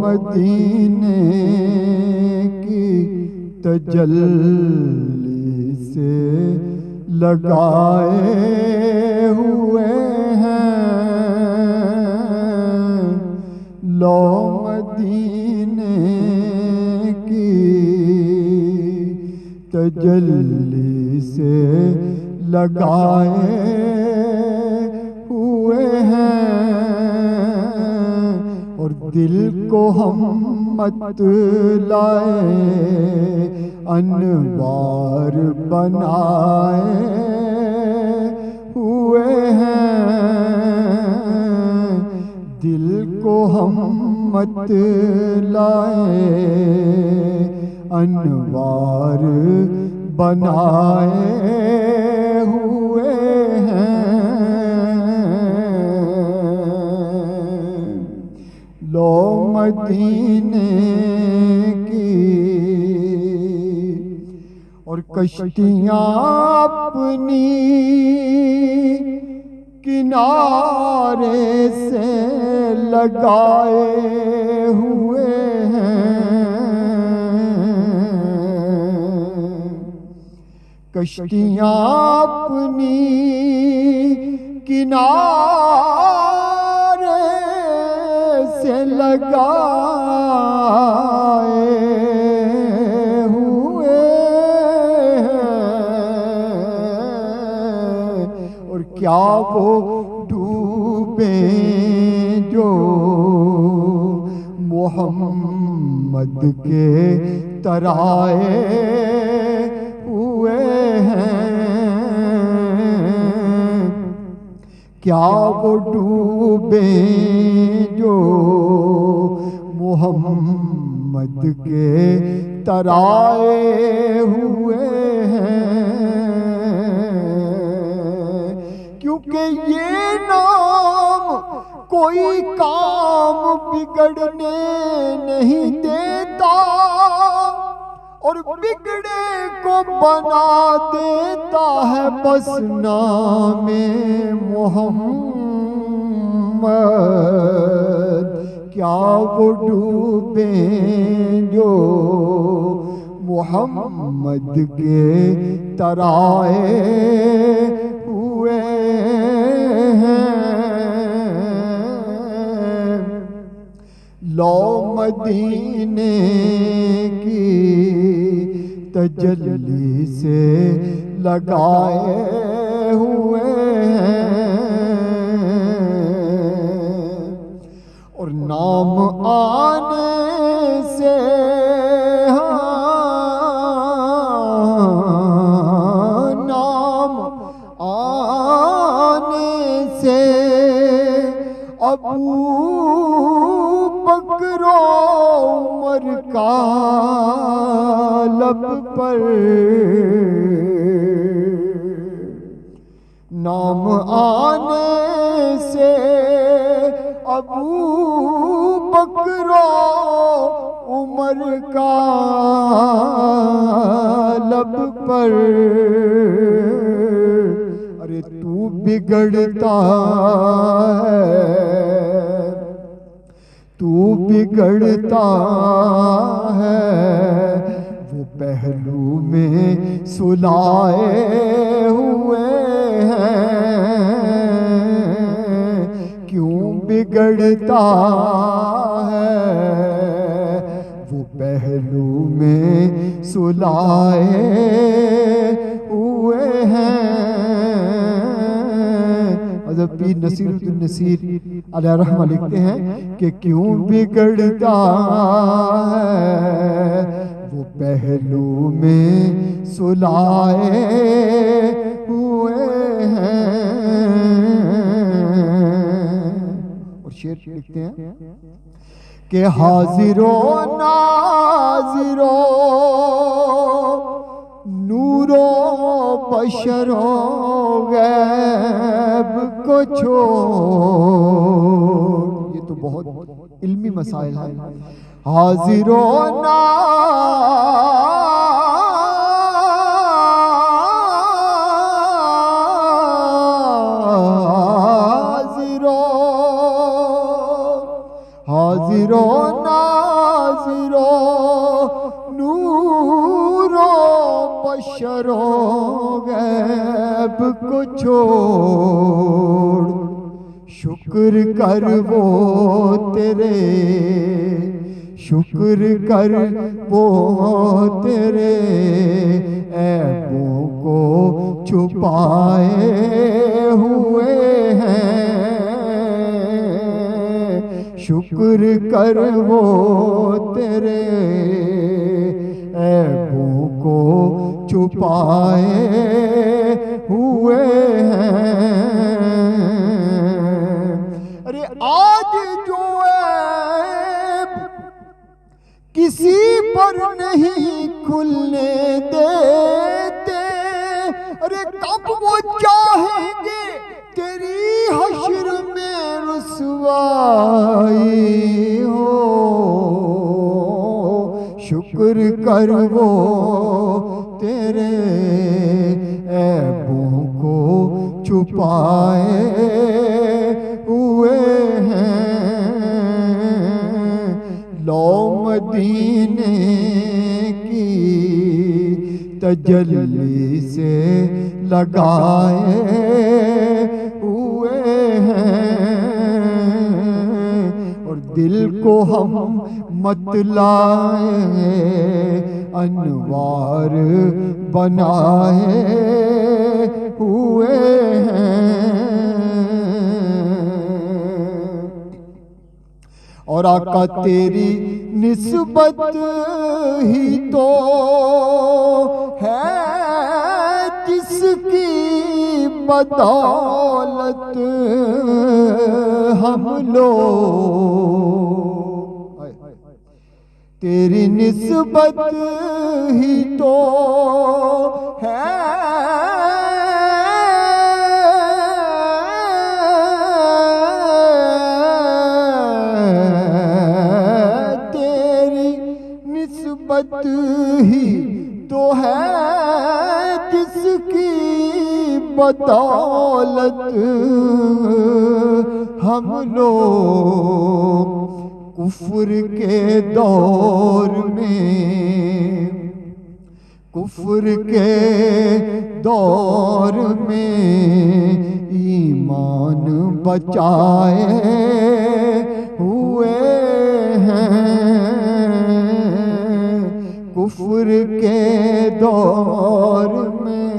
مدینے کی تجلی سے لگائے ہوئے ہیں، لو مدینے کی تجلی سے لگائے ہوئے ہیں، اور دل کو ہم مت لائے انوار بنائے ہوئے ہیں، دل کو ہم مت لائے انوار بنائے ہوئے ہیں، لو مدینے کی، اور کشتیاں اپنی کنارے سے لگائے ہوئے ہیں، کشتیاں اپنی کنارے سے لگائے ہوئے ہیں، اور کیا وہ ڈوبیں جو محمد کے ترائے ہوئے ہیں، کیا وہ ڈوبیں جو محمد کے ترائے ہوئے ہیں، کیونکہ یہ نام کوئی کام بگڑنے نہیں دیتا، اور بگڑے کو بنا دیتا ہے بس نام محمد، کیا وہ ڈوبیں جو محمد کے ترائے ہوئے ہیں، لو مدینے کی تجلی سے لگائے ہوئے ہیں، اور نام آنے سے نام آنے سے ابو بکر و عمر کا لب پر نام آنے سے ابو بکر و عمر کا لب پر، ارے تو بگڑتا ہے، تو بگڑتا ہے، وہ پہلو میں سلائے ہوئے ہیں، کیوں بگڑتا ہے، وہ پہلو میں سلائے ہوئے ہیں، حضرت پیر نصیر الدین نصیر علیہ رحمہ لکھتے ہیں کہ کیوں بگڑتا ہے، وہ پہلو میں سلائے ہوئے ہیں، اور شعر لکھتے ہیں کہ حاضر و ناظر و نور و بشر و غیب کو چھوڑ، یہ تو بہت علمی مسائل ہیں. حاضر و حاضر و ناظر و نور و بشر و غیب کو چھوڑ، شکر کر وہ تیرے، شکر کر وہ تیرے عیبوں کو چھپائے ہوئے ہیں. شکر کر وہ تیرے عیبوں کو چھپائے ہوئے ہیں. ارے آج جو عیب کسی پر نہیں کھلنے دیتے، ارے کب وہ چاہیں گے تیری حشر میں رسوائی ہو. شکر کر وہ تیرے عیبوں کو چھپائے ہوئے ہیں. لو مدینے کی تجلی سے لگائے ہوئے ہیں، اور دل کو ہم مت لائے انوار بنائے ہوئے ہیں. اور آقا تیری نسبت ہی تو ہے جس کی بدولت ہم لوگ، تیری نسبت ہی تو ہے ہی تو ہے جس کی بدولت ہم لوگ کفر کے دور میں، کفر کے دور میں ایمان بچائے ہوئے ہیں. کفر کے دور میں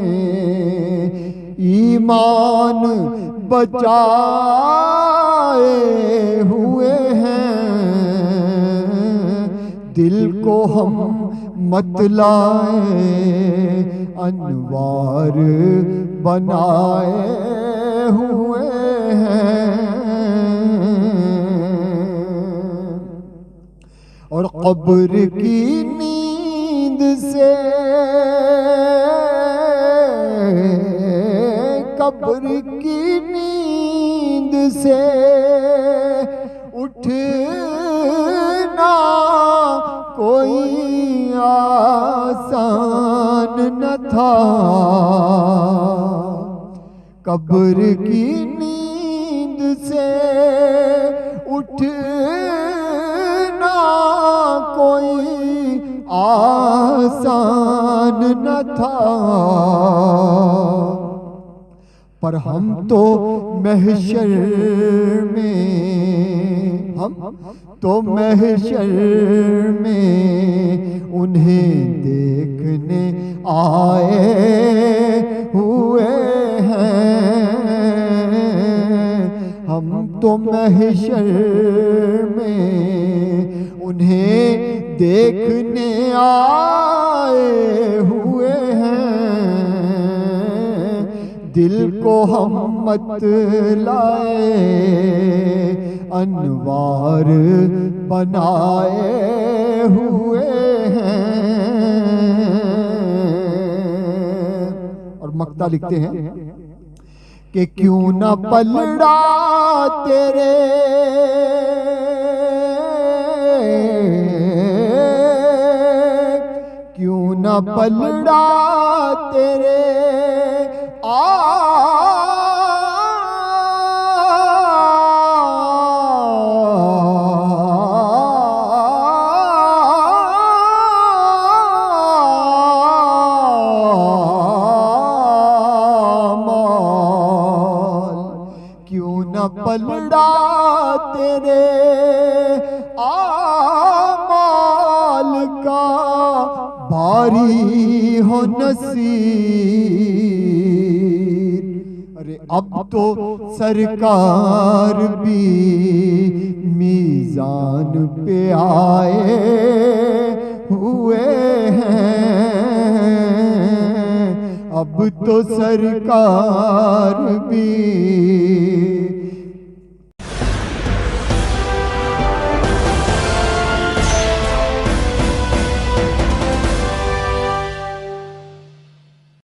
ایمان بچائے ہوئے ہیں. دل کو ہم مت لائے انوار بنائے ہوئے ہیں. اور قبر کی نیند سے، قبر کی نیند سے اٹھنا کوئی آسان نہ تھا. قبر کی نیند سے اٹھنا کوئی آسان نہ تھا. پر ہم تو محشر میں، ہم تو محشر میں انہیں دیکھنے آئے ہوئے ہیں. ہم تو محشر میں انہیں دیکھنے آئے ہوئے ہیں. دل کو ہم مت لائے انوار بنائے ہوئے ہیں۔ اور مقطع لکھتے ہیں کہ کیوں نہ پلڑا تیرے کیوں نہ پلڑا تیرے پلڑا تیرے آمال کا بھاری ہو نصیب۔ ارے اب تو سرکار بھی میزان پہ آئے ہوئے ہیں، اب تو سرکار بھی